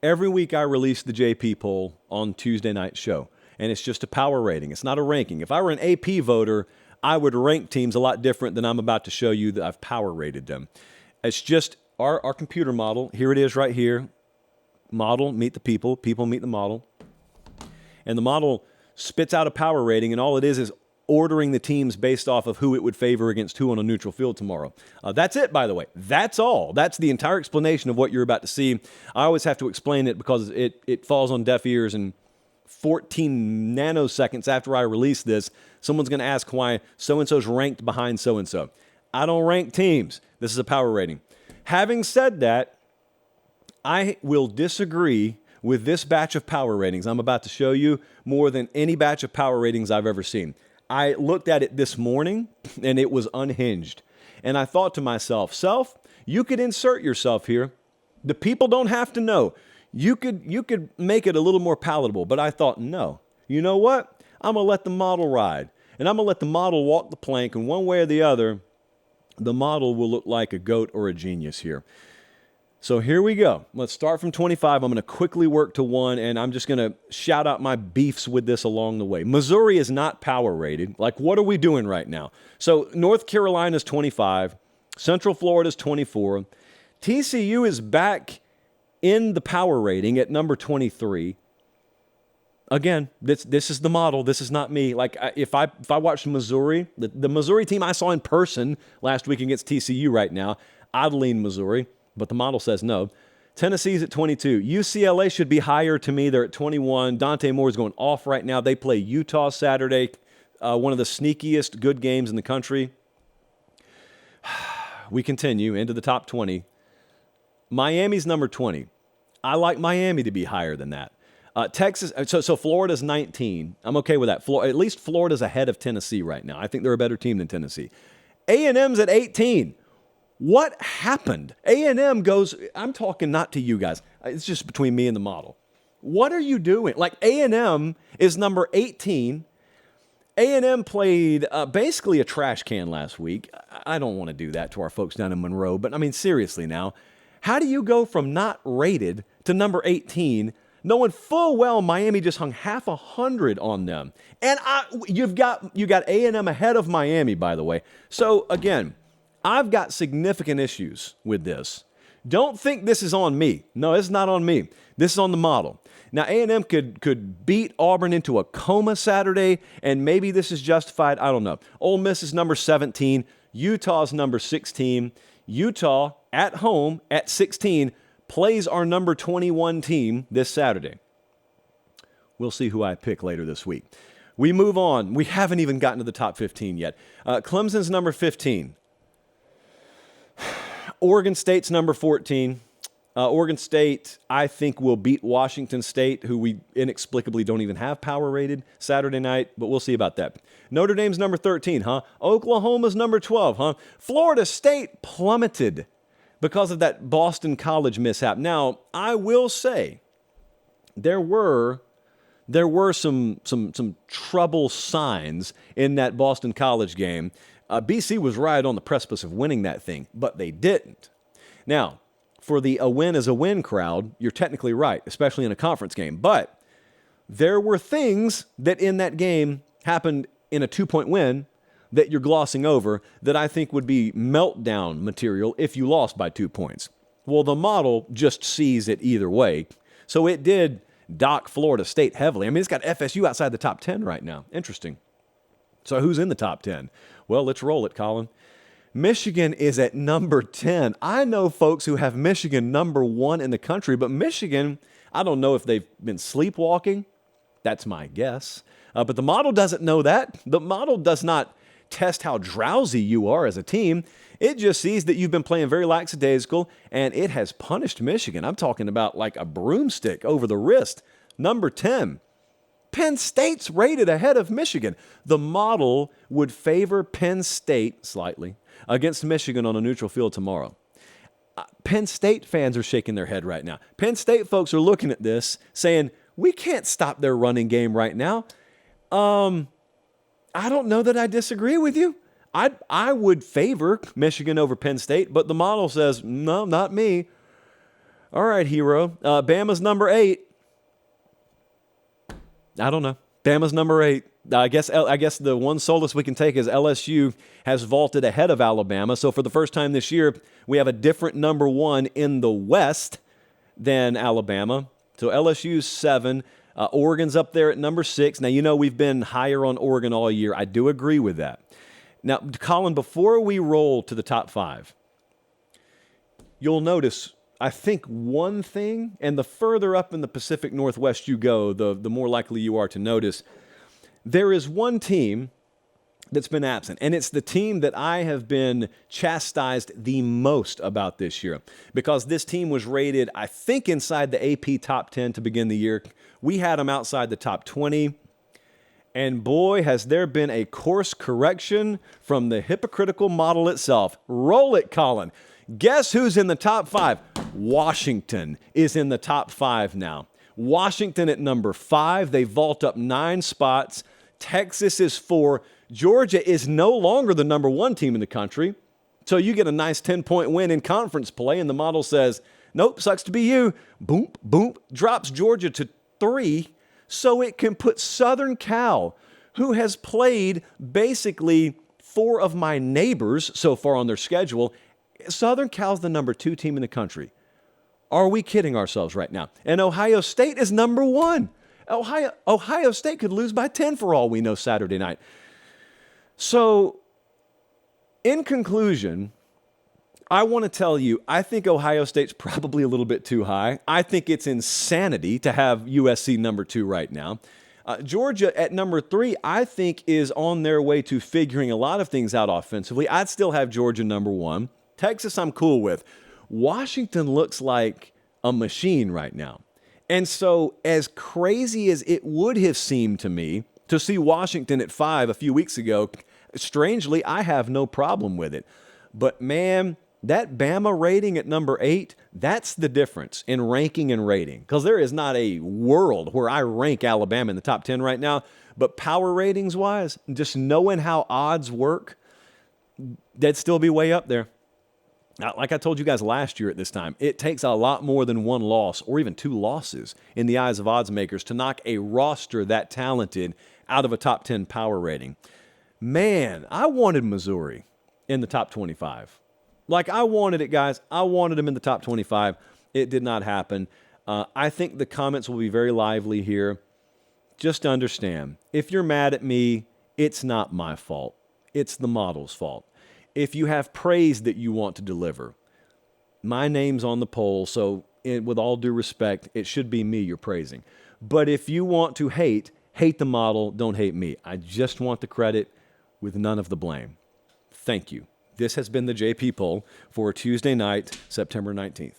Every week I release the JP poll on Tuesday night show, and it's just a power rating. It's not a ranking. If I were an AP voter, I would rank teams a lot different than I'm about to show you that I've power rated them. It's just our computer model. Here it is right here. Model, meet the people. People meet the model. And the model spits out a power rating, and all it is ordering the teams based off of who it would favor against who on a neutral field tomorrow. That's it, by the way. That's all. That's the entire explanation of what you're about to see. I always have to explain it because it falls on deaf ears, and 14 nanoseconds after I release this, someone's going to ask why so-and-so's ranked behind so-and-so. I don't rank teams. This is a power rating. Having said that, I will disagree with this batch of power ratings I'm about to show you more than any batch of power ratings I've ever seen. I looked at it this morning, and it was unhinged. And I thought to myself, you could insert yourself here. The people don't have to know. You could make it a little more palatable. But I thought, no. You know what? I'm going to let the model ride. And I'm going to let the model walk the plank. And one way or the other, the model will look like a goat or a genius here. So here we go. Let's start from 25. I'm going to quickly work to 1, and I'm just going to shout out my beefs with this along the way. Missouri is not power rated. Like, what are we doing right now? So North Carolina's 25. Central Florida's 24. TCU is back in the power rating at number 23. Again, this is the model. This is not me. Like, if I watched Missouri, the Missouri team I saw in person last week against TCU right now, I'd lean Missouri. But the model says no. Tennessee's at 22. UCLA should be higher to me. They're at 21. Dante Moore's going off right now. They play Utah Saturday, one of the sneakiest good games in the country. We continue into the top 20. Miami's number 20. I like Miami to be higher than that. Texas, so Florida's 19. I'm okay with that. At least Florida's ahead of Tennessee right now. I think they're a better team than Tennessee. A&M's at 18. What happened? A&M goes, I'm talking not to you guys. It's just between me and the model. What are you doing? Like, A&M is number 18. A&M played basically a trash can last week. I don't want to do that to our folks down in Monroe, but I mean, seriously now, how do you go from not rated to number 18, knowing full well Miami just hung half 100 on them? And you got A&M ahead of Miami, by the way. So again, I've got significant issues with this. Don't think this is on me. No, it's not on me. This is on the model. Now, A&M could beat Auburn into a coma Saturday, and maybe this is justified. I don't know. Ole Miss is number 17. Utah's number 16. Utah, at home, at 16, plays our number 21 team this Saturday. We'll see who I pick later this week. We move on. We haven't even gotten to the top 15 yet. Clemson's number 15. Oregon State's number 14. Oregon State, I think, will beat Washington State, who we inexplicably don't even have power rated Saturday night, but we'll see about that. Notre Dame's number 13, huh? Oklahoma's number 12, huh? Florida State plummeted because of that Boston College mishap. Now, I will say there were some trouble signs in that Boston College game. BC was right on the precipice of winning that thing, but they didn't. Now, for the a win is a win crowd, you're technically right, especially in a conference game. But there were things that in that game happened in a 2-point win that you're glossing over that I think would be meltdown material if you lost by 2 points. Well, the model just sees it either way. So it did dock Florida State heavily. I mean, it's got FSU outside the top 10 right now. Interesting. So who's in the top 10? Well, let's roll it, Colin. Michigan is at number 10. I know folks who have Michigan number 1 in the country, but Michigan, I don't know if they've been sleepwalking. That's my guess. But the model doesn't know that. The model does not test how drowsy you are as a team. It just sees that you've been playing very lackadaisical, and it has punished Michigan. I'm talking about like a broomstick over the wrist. Number 10. Penn State's rated ahead of Michigan. The model would favor Penn State slightly against Michigan on a neutral field tomorrow. Penn State fans are shaking their head right now. Penn State folks are looking at this saying, we can't stop their running game right now. I don't know that I disagree with you. I would favor Michigan over Penn State, but the model says, no, not me. All right, hero. Bama's number 8. I don't know. Bama's number 8. I guess the one solace we can take is LSU has vaulted ahead of Alabama. So for the first time this year, we have a different number 1 in the West than Alabama. So LSU's 7. Oregon's up there at number 6. Now, you know we've been higher on Oregon all year. I do agree with that. Now, Colin, before we roll to the top 5, you'll notice, I think, one thing, and the further up in the Pacific Northwest you go, the more likely you are to notice, there is one team that's been absent, and it's the team that I have been chastised the most about this year, because this team was rated, I think, inside the AP top 10 to begin the year. We had them outside the top 20, and boy, has there been a course correction from the hypocritical model itself. Roll it, Colin. Guess who's in the top 5? Washington is in the top 5 now. Washington at number 5. They vault up 9 spots. Texas is 4. Georgia is no longer the number 1 team in the country. So you get a nice 10-point win in conference play, and the model says, nope, sucks to be you. Boom, boom, drops Georgia to 3 so it can put Southern Cal, who has played basically 4 of my neighbors so far on their schedule. Southern Cal's the number 2 team in the country. Are we kidding ourselves right now? And Ohio State is number 1. Ohio State could lose by 10 for all we know Saturday night. So, in conclusion, I want to tell you, I think Ohio State's probably a little bit too high. I think it's insanity to have USC number 2 right now. Georgia at number 3, I think, is on their way to figuring a lot of things out offensively. I'd still have Georgia number 1. Texas, I'm cool with. Washington looks like a machine right now. And so, as crazy as it would have seemed to me to see Washington at 5 a few weeks ago, strangely, I have no problem with it. But man, that Bama rating at number 8, that's the difference in ranking and rating. Because there is not a world where I rank Alabama in the top 10 right now. But power ratings-wise, just knowing how odds work, they'd still be way up there. Now, like I told you guys last year at this time, it takes a lot more than 1 loss or even 2 losses in the eyes of odds makers to knock a roster that talented out of a top 10 power rating. Man, I wanted Missouri in the top 25. Like, I wanted it, guys. I wanted them in the top 25. It did not happen. I think the comments will be very lively here. Just understand, if you're mad at me, it's not my fault. It's the model's fault. If you have praise that you want to deliver, my name's on the poll, so with all due respect, it should be me you're praising. But if you want to hate the model, don't hate me. I just want the credit with none of the blame. Thank you. This has been the JP Poll for Tuesday night, September 19th.